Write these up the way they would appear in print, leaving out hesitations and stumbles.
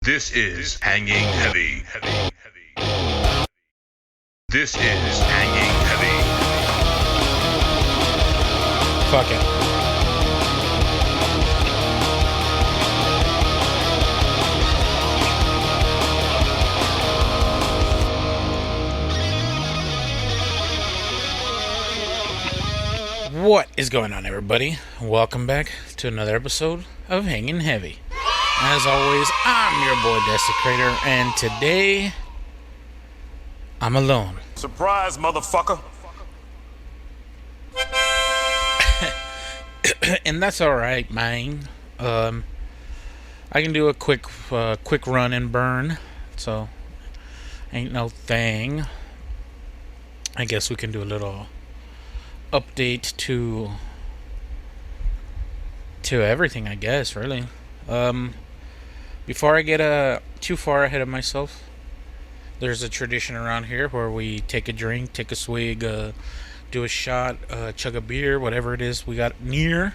This is Hanging Heavy. This is Hanging Heavy. Fuck it. What is going on, everybody? Welcome back to another episode of Hanging Heavy. As always, I'm your boy Desi, and today I'm alone. Surprise, motherfucker. And that's alright, man. I can do a quick run and burn, so ain't no thing. I guess we can do a little update to everything, I guess, really. Before I get too far ahead of myself, there's a tradition around here where we take a drink, take a swig, do a shot, chug a beer, whatever it is we got near.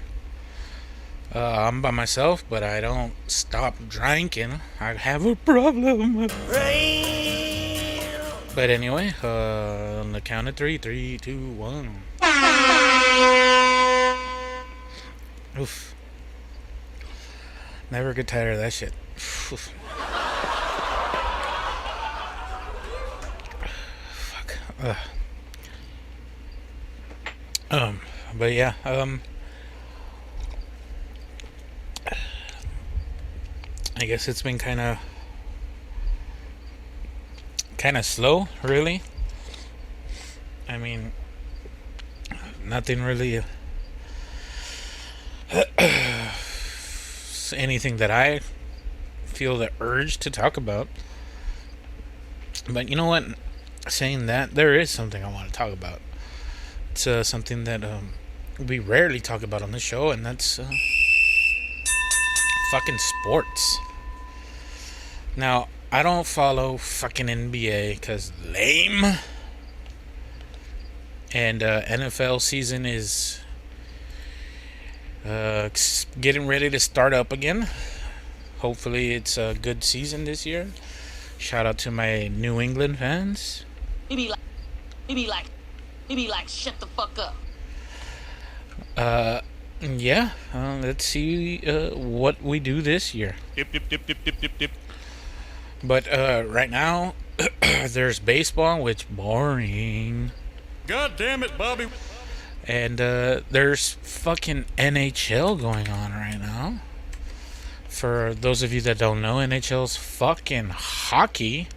I'm by myself, but I don't stop drinking. I have a problem. But anyway, on the count of 3, 3, 2, 1. Oof. Never get tired of that shit. Oof. Fuck. But yeah, I guess it's been kind of slow, really. I mean, nothing really anything that I feel the urge to talk about. But you know what? Saying that, there is something I want to talk about. It's something that we rarely talk about on the show, and that's fucking sports. Now, I don't follow fucking NBA because lame. And NFL season is getting ready to start up again. Hopefully it's a good season this year. Shout out to my New England fans. He be like, shut the fuck up. Yeah. Let's see what we do this year. Dip. But right now, there's baseball, which boring. God damn it, Bobby. And there's fucking NHL going on right now. For those of you that don't know, NHL's fucking hockey.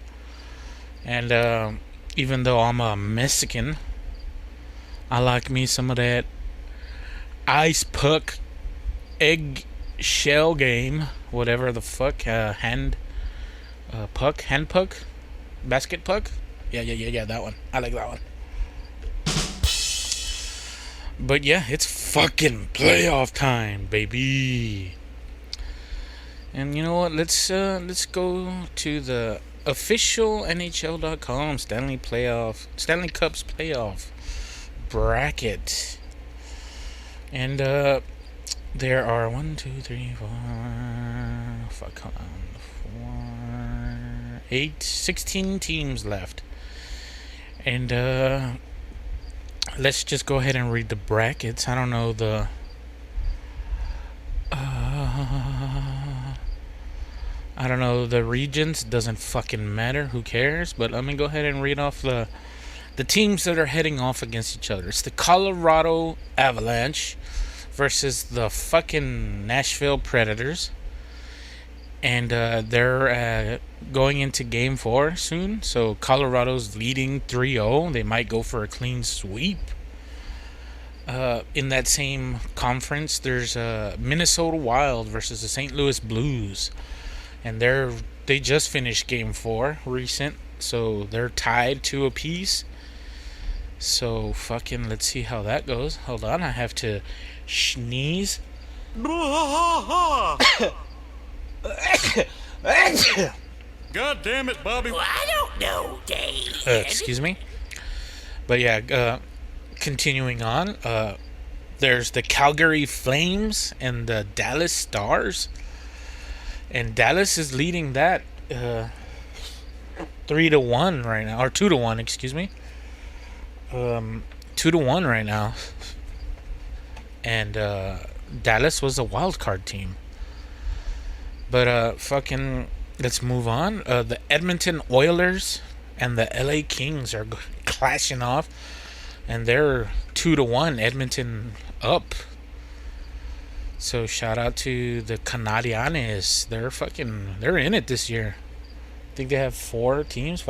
And even though I'm a Mexican, I like me some of that ice puck, egg shell game, whatever the fuck, hand puck, basket puck. Yeah, that one. I like that one. But yeah, it's fucking playoff time, baby. And you know what? Let's go to the official NHL.com Stanley Cup's playoff bracket. And there are 16 teams left. And let's just go ahead and read the brackets. I don't know the regions. Doesn't fucking matter. Who cares? But let me go ahead and read off the teams that are heading off against each other. It's the Colorado Avalanche versus the fucking Nashville Predators. And they're going into Game 4 soon. So Colorado's leading 3-0. They might go for a clean sweep. In that same conference, there's Minnesota Wild versus the St. Louis Blues. And they just finished Game 4 recent. So they're tied 2 apiece. So fucking let's see how that goes. Hold on, I have to sneeze. God damn it, Bobby. Well, I don't know, Dave. Excuse me. But yeah, continuing on, there's the Calgary Flames and the Dallas Stars. And Dallas is leading that 3-1 right now, or 2-1, excuse me. 2-1 right now. And Dallas was a wild card team. But fucking, let's move on. The Edmonton Oilers and the LA Kings are clashing off, and they're 2-1. Edmonton up. So shout out to the Canadiens. They're in it this year. I think they have 5 teams.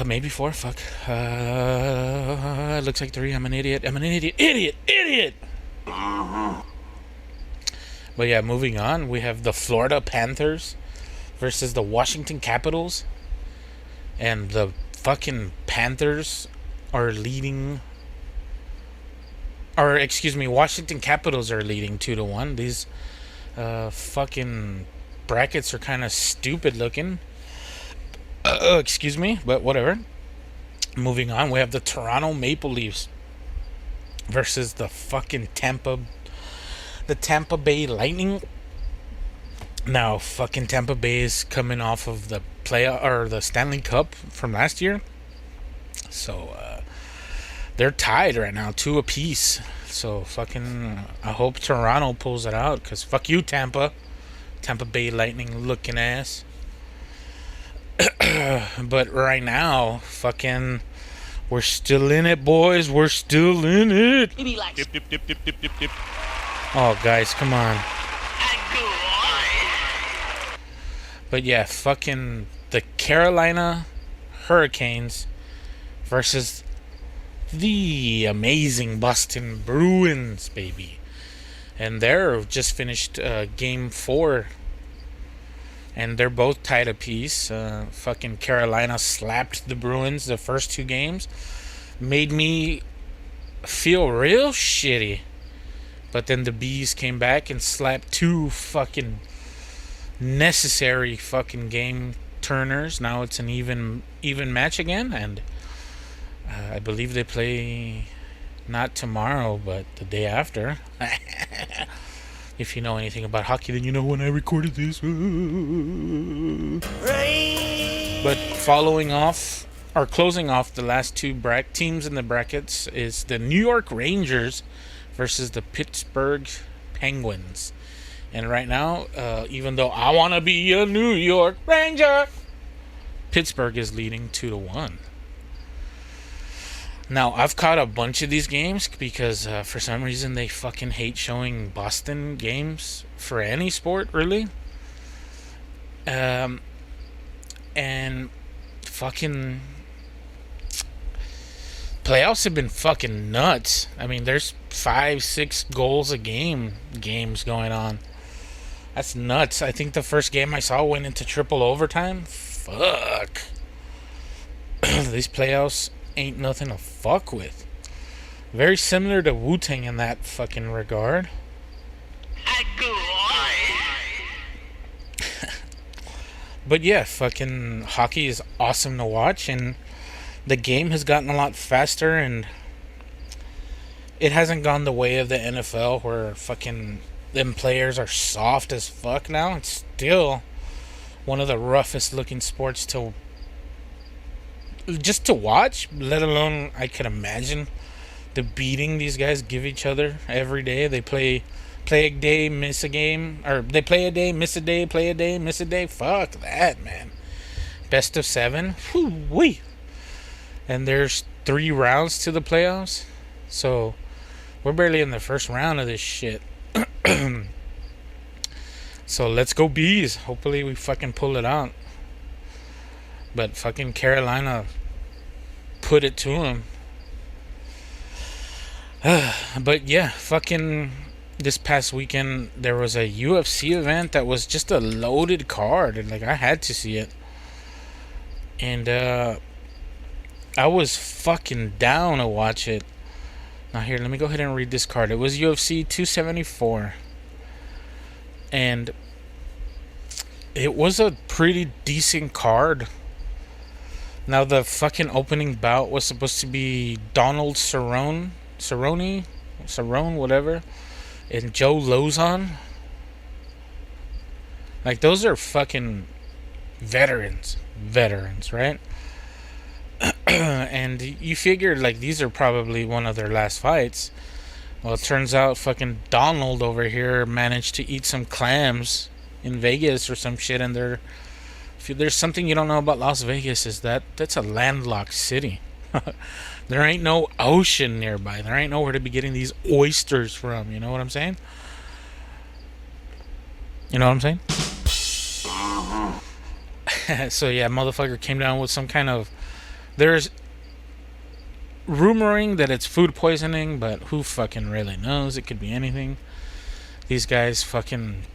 Maybe 4. Fuck. It looks like 3. I'm an idiot. Idiot. But yeah, moving on. We have the Florida Panthers versus the Washington Capitals. And the fucking Panthers are leading... Or, excuse me, Washington Capitals are leading 2-1. These fucking brackets are kind of stupid looking. Excuse me, but whatever. Moving on, we have the Toronto Maple Leafs versus the fucking Tampa Bay Lightning. Now, fucking Tampa Bay is coming off of the the Stanley Cup from last year. So, they're tied right now, 2 apiece. So, fucking, I hope Toronto pulls it out, because fuck you, Tampa Bay Lightning looking ass. But right now, fucking, we're still in it, boys. We're still in it. He be like, Dip, dip, dip, dip, dip, dip, dip. Oh, guys, come on. But yeah, fucking the Carolina Hurricanes versus the amazing Boston Bruins, baby. And they're just finished game 4. And they're both tied apiece. Fucking Carolina slapped the Bruins the first 2 games. Made me feel real shitty. But then the Bees came back and slapped 2 fucking necessary fucking game turners. Now it's an even match again. And I believe they play not tomorrow, but the day after. If you know anything about hockey, then you know when I recorded this. But closing off the last 2 teams in the brackets is the New York Rangers versus the Pittsburgh Penguins. And right now, even though I want to be a New York Ranger, Pittsburgh is leading 2-1. Now, I've caught a bunch of these games because for some reason they fucking hate showing Boston games for any sport, really. And fucking playoffs have been fucking nuts. I mean, there's 5-6 goals a game games going on. That's nuts. I think the first game I saw went into triple overtime. Fuck. These playoffs ain't nothing to fuck with. Very similar to Wu-Tang in that fucking regard. But yeah, fucking hockey is awesome to watch, and the game has gotten a lot faster, and it hasn't gone the way of the NFL where fucking them players are soft as fuck now. It's still one of the roughest looking sports to watch, let alone I can imagine the beating these guys give each other every day. They play a day, miss a game, or they play a day, miss a day, play a day, miss a day. Fuck that, man. Best of 7. Whoo-wee. And there's 3 rounds to the playoffs. So we're barely in the first round of this shit. So let's go Bees. Hopefully we fucking pull it out. But fucking Carolina put it to him. But yeah, fucking this past weekend there was a UFC event that was just a loaded card, and like I had to see it. And I was fucking down to watch it. Now here, let me go ahead and read this card. It was UFC 274. And it was a pretty decent card. Now, the fucking opening bout was supposed to be Donald Cerrone, whatever, and Joe Lozon. Like, those are fucking veterans, right? And you figure, like, these are probably one of their last fights. Well, it turns out fucking Donald over here managed to eat some clams in Vegas or some shit, and if there's something you don't know about Las Vegas, is that's a landlocked city. There ain't no ocean nearby. There ain't nowhere to be getting these oysters from. You know what I'm saying? So yeah, motherfucker came down with some kind of... There's rumoring that it's food poisoning, but who fucking really knows? It could be anything. These guys fucking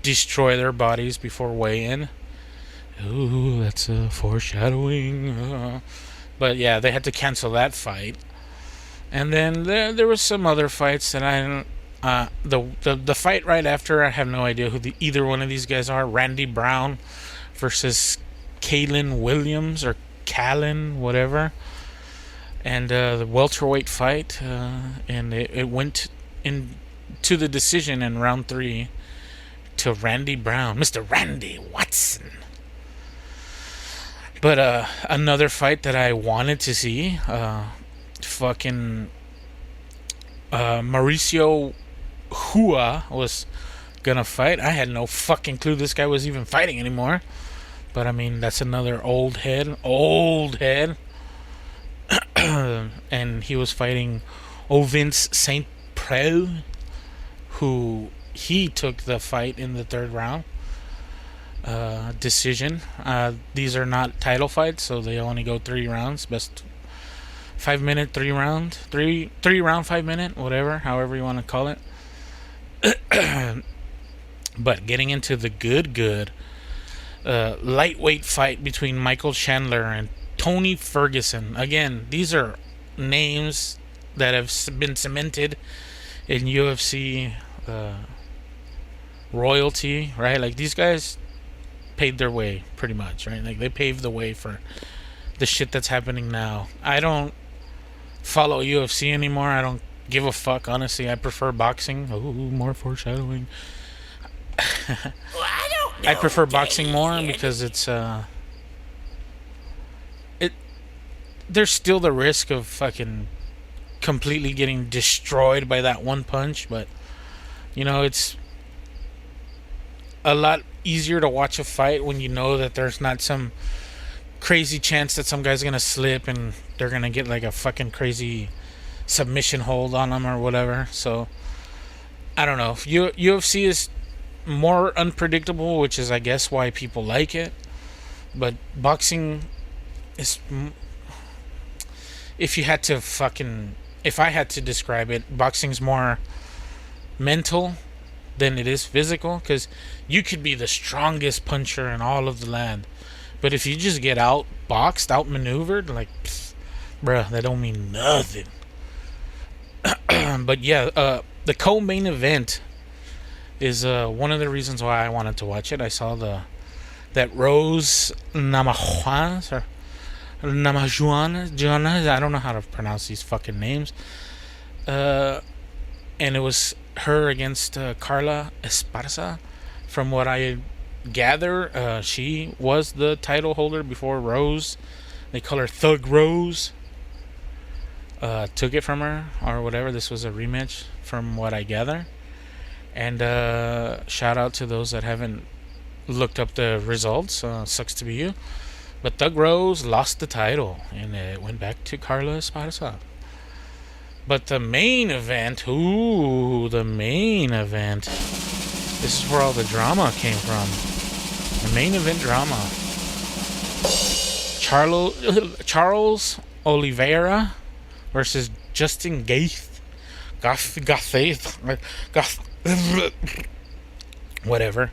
destroy their bodies before weigh-in. Ooh, that's a foreshadowing. But yeah, they had to cancel that fight. And then there was some other fights that I the fight right after, I have no idea who either one of these guys are. Randy Brown versus Kalen Williams, or Callan, whatever. And the welterweight fight, and it went into the decision in round 3 to Randy Brown, Mr. Randy Watson. But another fight that I wanted to see, fucking Mauricio Hua was gonna fight. I had no fucking clue this guy was even fighting anymore. But I mean, that's another old head. And he was fighting Ovince St. Preux, who he took the fight in the 3rd round. Decision. These are not title fights, so they only go 3 rounds. Best 5 minute, 3 round, 3 round, 5 minute, whatever, however you want to call it. But getting into the good lightweight fight between Michael Chandler and Tony Ferguson. Again, these are names that have been cemented in UFC royalty, right? Like, these guys paid their way, pretty much, right? Like, they paved the way for the shit that's happening now. I don't follow UFC anymore. I don't give a fuck, honestly. I prefer boxing. Ooh, more foreshadowing. I prefer boxing more because it's there's still the risk of fucking completely getting destroyed by that one punch, but you know, it's a lot easier to watch a fight when you know that there's not some crazy chance that some guy's gonna slip and they're gonna get like a fucking crazy submission hold on them or whatever. So I don't know. UFC is more unpredictable, which is, I guess, why people like it. But boxing is, if I had to describe it, boxing's more mental than it is physical, because you could be the strongest puncher in all of the land, but if you just get outboxed, outmaneuvered, like, bruh, that don't mean nothing. But yeah, the co-main event is one of the reasons why I wanted to watch it. I saw that Rose Namajuan, I don't know how to pronounce these fucking names. And it was her against Carla Esparza. From what I gather, she was the title holder before Rose. They call her Thug Rose. Took it from her or whatever. This was a rematch from what I gather. And shout out to those that haven't looked up the results. Sucks to be you. But Thug Rose lost the title, and it went back to Carla Esparza. But the main event, this is where all the drama came from. The main event drama. Charles Oliveira versus Justin Gaethje. Whatever.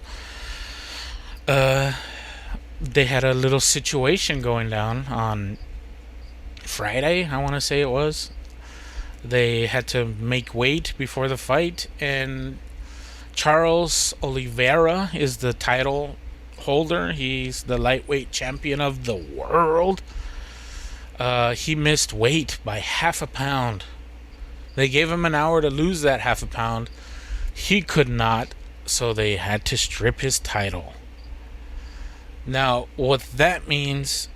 They had a little situation going down on Friday, I want to say it was. They had to make weight before the fight, and Charles Oliveira is the title holder. He's the lightweight champion of the world. He missed weight by half a pound. They gave him an hour to lose that half a pound. He could not, so they had to strip his title. Now, what that means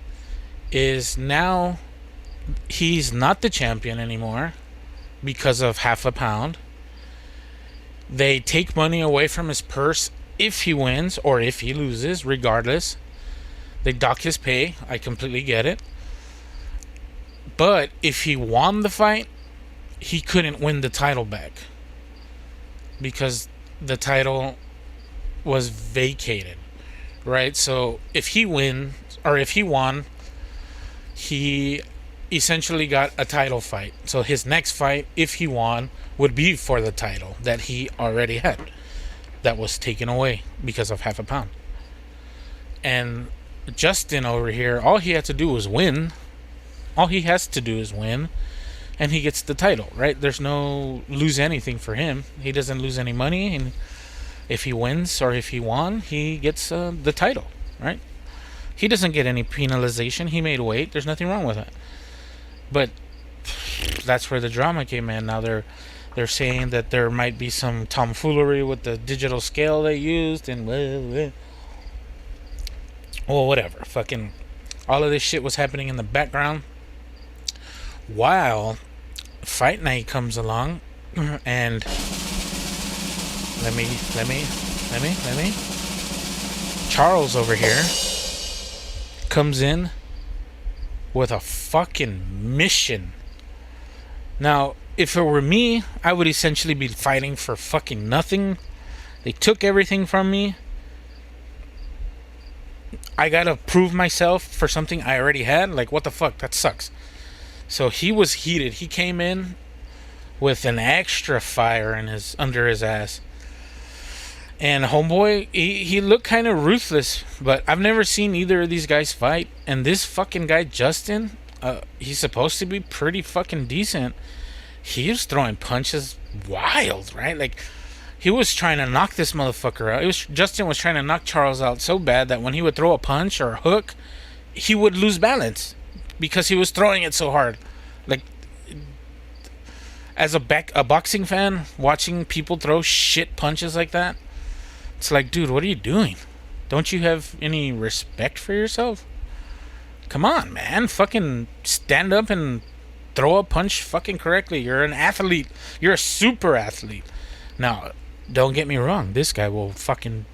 is now he's not the champion anymore because of half a pound. They take money away from his purse if he wins or if he loses, regardless. They dock his pay. I completely get it. But if he won the fight, he couldn't win the title back because the title was vacated, right? So if he wins or if he won, he essentially got a title fight. So his next fight, if he won, would be for the title that he already had that was taken away because of half a pound. And Justin over here, all he had to do was win. All he has to do is win, and he gets the title, right? There's no lose anything for him. He doesn't lose any money, and if he wins or if he won, he gets the title, right? He doesn't get any penalization. He made weight. There's nothing wrong with that. But that's where the drama came in. Now they're saying that there might be some tomfoolery with the digital scale they used, and well, whatever. Fucking all of this shit was happening in the background while fight night comes along, and let me. Charles over here comes in with a fucking mission. Now, if it were me, I would essentially be fighting for fucking nothing. They took everything from me. I gotta prove myself for something I already had. Like, what the fuck? That sucks. So he was heated. He came in with an extra fire in under his ass. And homeboy, he looked kind of ruthless. But I've never seen either of these guys fight. And this fucking guy, Justin, he's supposed to be pretty fucking decent. He was throwing punches wild, right? Like, he was trying to knock this motherfucker out. Justin was trying to knock Charles out so bad that when he would throw a punch or a hook, he would lose balance because he was throwing it so hard. Like, as a boxing fan, watching people throw shit punches like that, it's like, dude, what are you doing? Don't you have any respect for yourself? Come on, man. Fucking stand up and throw a punch fucking correctly. You're an athlete. You're a super athlete. Now, don't get me wrong. This guy will fucking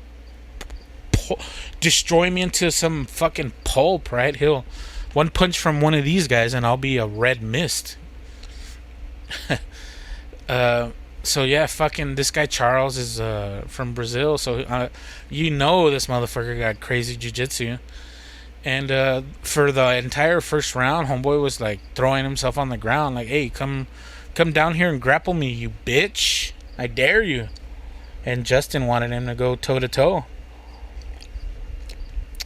destroy me into some fucking pulp, right? He'll one punch from one of these guys and I'll be a red mist. So yeah, fucking this guy Charles is from Brazil. So you know this motherfucker got crazy jiu-jitsu. And for the entire first round, homeboy was like throwing himself on the ground like, hey, come down here and grapple me, you bitch. I dare you. And Justin wanted him to go toe-to-toe.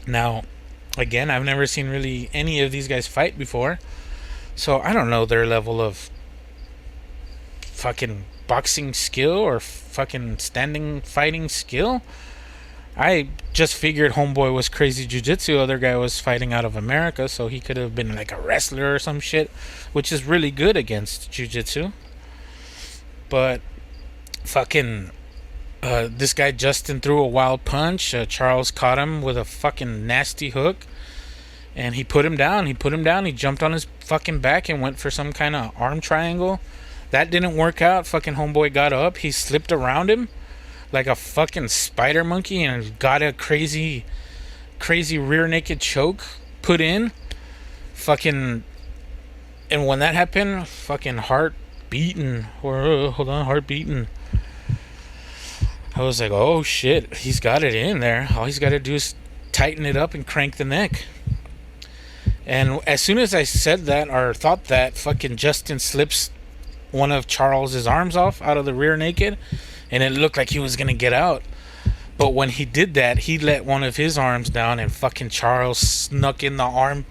Now, again, I've never seen really any of these guys fight before. So I don't know their level of fucking boxing skill or fucking standing fighting skill. I just figured homeboy was crazy jiu-jitsu. Other guy was fighting out of America, so he could have been like a wrestler or some shit, which is really good against jiu-jitsu. But fucking this guy Justin threw a wild punch. Charles caught him with a fucking nasty hook, and he put him down. He jumped on his fucking back and went for some kind of arm triangle. That didn't work out. Fucking homeboy got up. He slipped around him like a fucking spider monkey and got a crazy rear naked choke put in. Fucking, and when that happened, fucking heart beating. Heart beating. I was like, oh shit, he's got it in there. All he's got to do is tighten it up and crank the neck. And as soon as I said that or thought that, fucking Justin slips one of Charles's arms off out of the rear naked, and it looked like he was gonna get out. But when he did that, he let one of his arms down, and fucking Charles snuck in the arm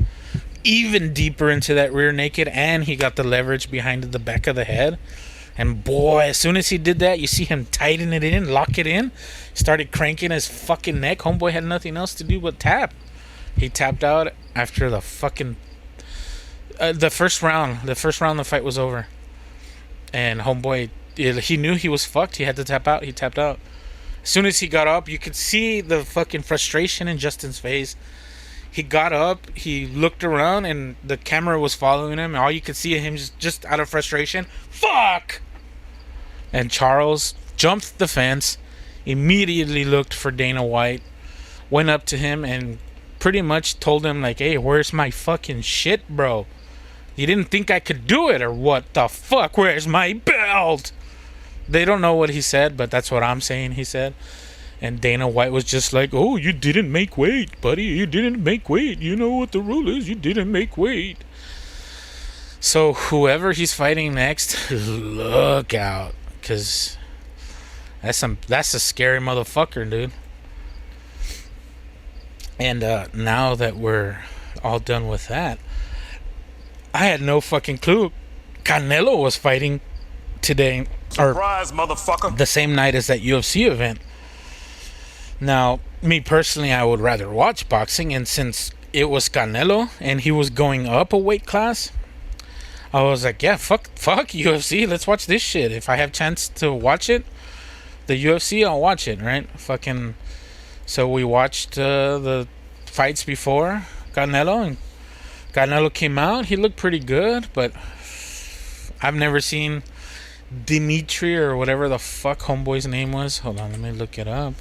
even deeper into that rear naked, and he got the leverage behind the back of the head. And boy, as soon as he did that, you see him tighten it in, lock it in, started cranking his fucking neck. Homeboy had nothing else to do but tap. He tapped out after the fucking the first round. The fight was over, and homeboy, he knew he was fucked. He had to tap out. He tapped out, As soon as he got up, you could see the fucking frustration in Justin's face. He got up, he looked around, and the camera was following him. And all you could see of him just out of frustration. Fuck! And Charles jumped the fence, immediately looked for Dana White, went up to him, and pretty much told him, like, hey, where's my fucking shit, bro? You didn't think I could do it, or what the fuck? Where's my belt? They don't know what he said, but that's what I'm saying he said. And Dana White was just like, oh, you didn't make weight, buddy. You didn't make weight. You know what the rule is. You didn't make weight. So whoever he's fighting next, look out. Because that's a scary motherfucker, dude. And now that we're all done with that, I had no fucking clue Canelo was fighting today. Surprise, motherfucker. The same night as that UFC event. Now, me personally, I would rather watch boxing, and since it was Canelo and he was going up a weight class, I was like, yeah, fuck UFC, let's watch this shit. If I have chance to watch it, the UFC, I'll watch it, right? Fucking. So we watched the fights before Canelo, and Canelo came out. He looked pretty good, but I've never seen Dimitri or whatever the fuck homeboy's name was. Hold on, let me look it up.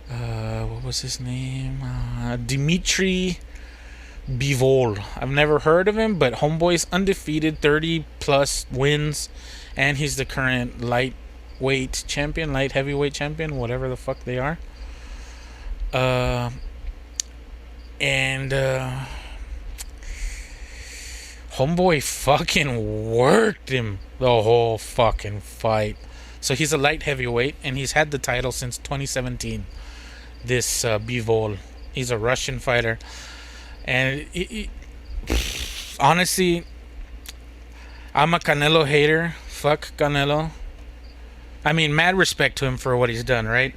What was his name? Dimitri Bivol. I've never heard of him, but homeboy's undefeated, 30 plus wins, and he's the current lightweight champion, light heavyweight champion, whatever the fuck they are. Homeboy fucking worked him the whole fucking fight. So he's a light heavyweight, and he's had the title since 2017. This Bivol. He's a Russian fighter. And honestly, I'm a Canelo hater. Fuck Canelo. I mean, mad respect to him for what he's done, right?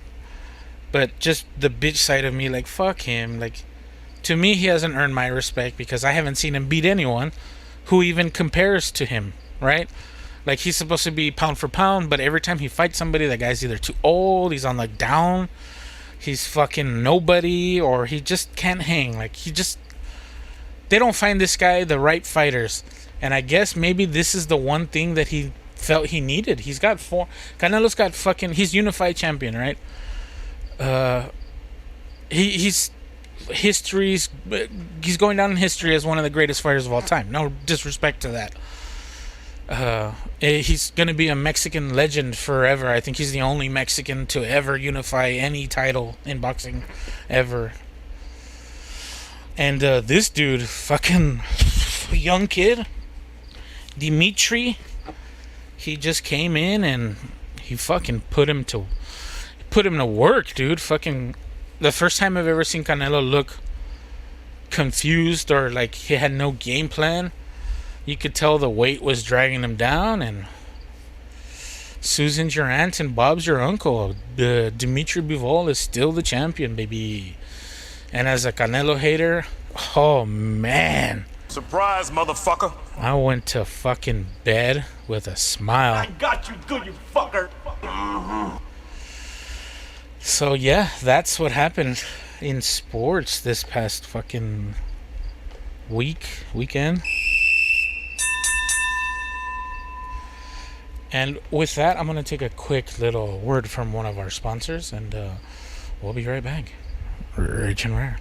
But just the bitch side of me, like, fuck him. Like, to me, he hasn't earned my respect because I haven't seen him beat anyone who even compares to him, right? Like, he's supposed to be pound for pound, but every time he fights somebody, that guy's either too old, he's on, like, down, he's fucking nobody, or he just can't hang. Like, they don't find this guy the right fighters. And I guess maybe this is the one thing that he felt he needed. Canelo's got fucking, he's unified champion, right? He's going down in history as one of the greatest fighters of all time. No disrespect to that. He's gonna be a Mexican legend forever. I think he's the only Mexican to ever unify any title in boxing ever. And this dude, fucking young kid, Dimitri, he just came in and he fucking put him to work, dude. Fucking the first time I've ever seen Canelo look confused or like he had no game plan. You could tell the weight was dragging him down, and Susan's your aunt and Bob's your uncle. Dimitri Bivol is still the champion, baby. And as a Canelo hater, oh man, Surprise, motherfucker. I went to fucking bed with a smile. I got you good, you fucker. So yeah, that's what happened in sports this past fucking weekend. And with that, I'm going to take a quick little word from one of our sponsors, and we'll be right back. Rich and Rare.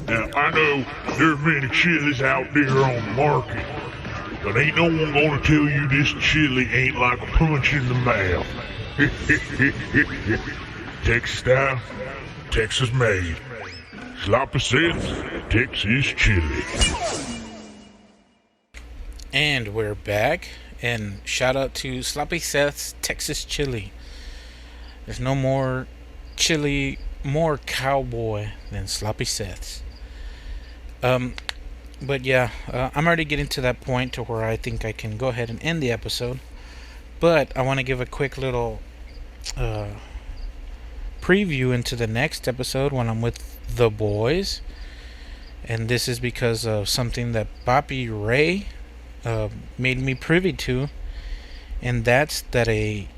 Now, I know there's many chilies out there on the market, but ain't no one gonna tell you this chili ain't like a punch in the mouth. Texas style, Texas made. Sloppy Seth's Texas chili. And we're back, and shout out to Sloppy Seth's Texas chili. There's no more chili, more cowboy than Sloppy Seth's. But yeah, I'm already getting to that point to where I think I can go ahead and end the episode. But I want to give a quick little preview into the next episode when I'm with the boys. And this is because of something that Bobby Ray made me privy to. And that's that a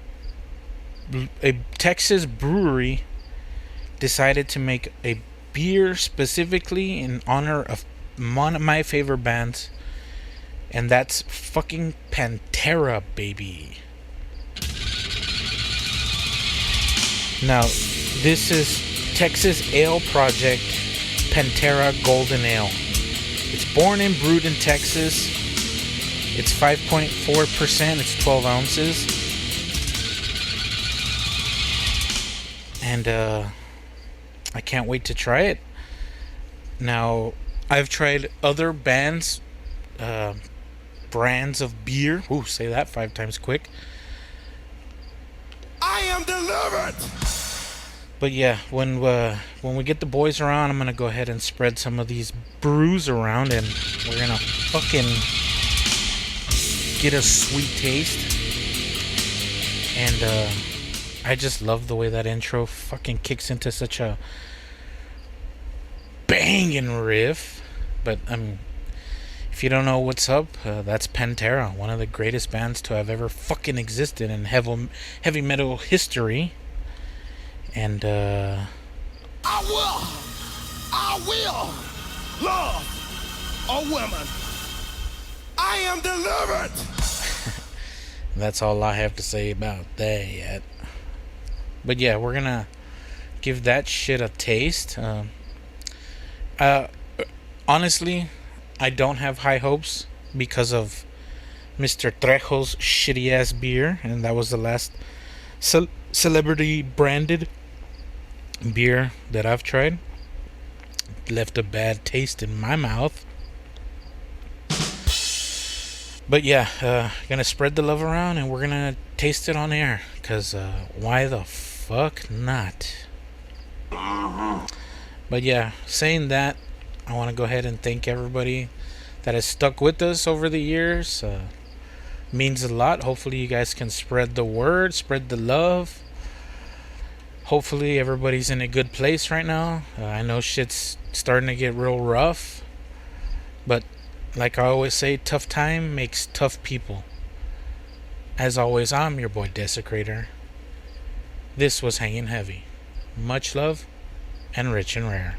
Texas brewery decided to make a beer specifically in honor of one of my favorite bands, and that's fucking Pantera, baby. Now, this is Texas Ale Project Pantera Golden Ale. It's born and brewed in Texas. It's 5.4%. It's 12 ounces. And I can't wait to try it. Now, I've tried other brands of beer. Ooh, say that 5 times quick. I am delivered. But yeah, when we get the boys around, I'm gonna go ahead and spread some of these brews around, and we're gonna fucking get a sweet taste. And I just love the way that intro fucking kicks into such a banging riff. But if you don't know what's up, that's Pantera, one of the greatest bands to have ever fucking existed in heavy metal history. And I will love a woman. I am delivered. that's all I have to say about that yet. But yeah, we're gonna give that shit a taste. Honestly, I don't have high hopes because of Mr. Trejo's shitty ass beer, and that was the last celebrity branded beer that I've tried. Left a bad taste in my mouth. But yeah, gonna spread the love around, and we're gonna taste it on air, cause why the fuck not? But yeah, saying that, I want to go ahead and thank everybody that has stuck with us over the years. Means a lot. Hopefully you guys can spread the word, spread the love. Hopefully everybody's in a good place right now. I know shit's starting to get real rough, but like I always say, tough time makes tough people. As always, I'm your boy Desecrator. This was Hanging Heavy. Much love, and rich and rare.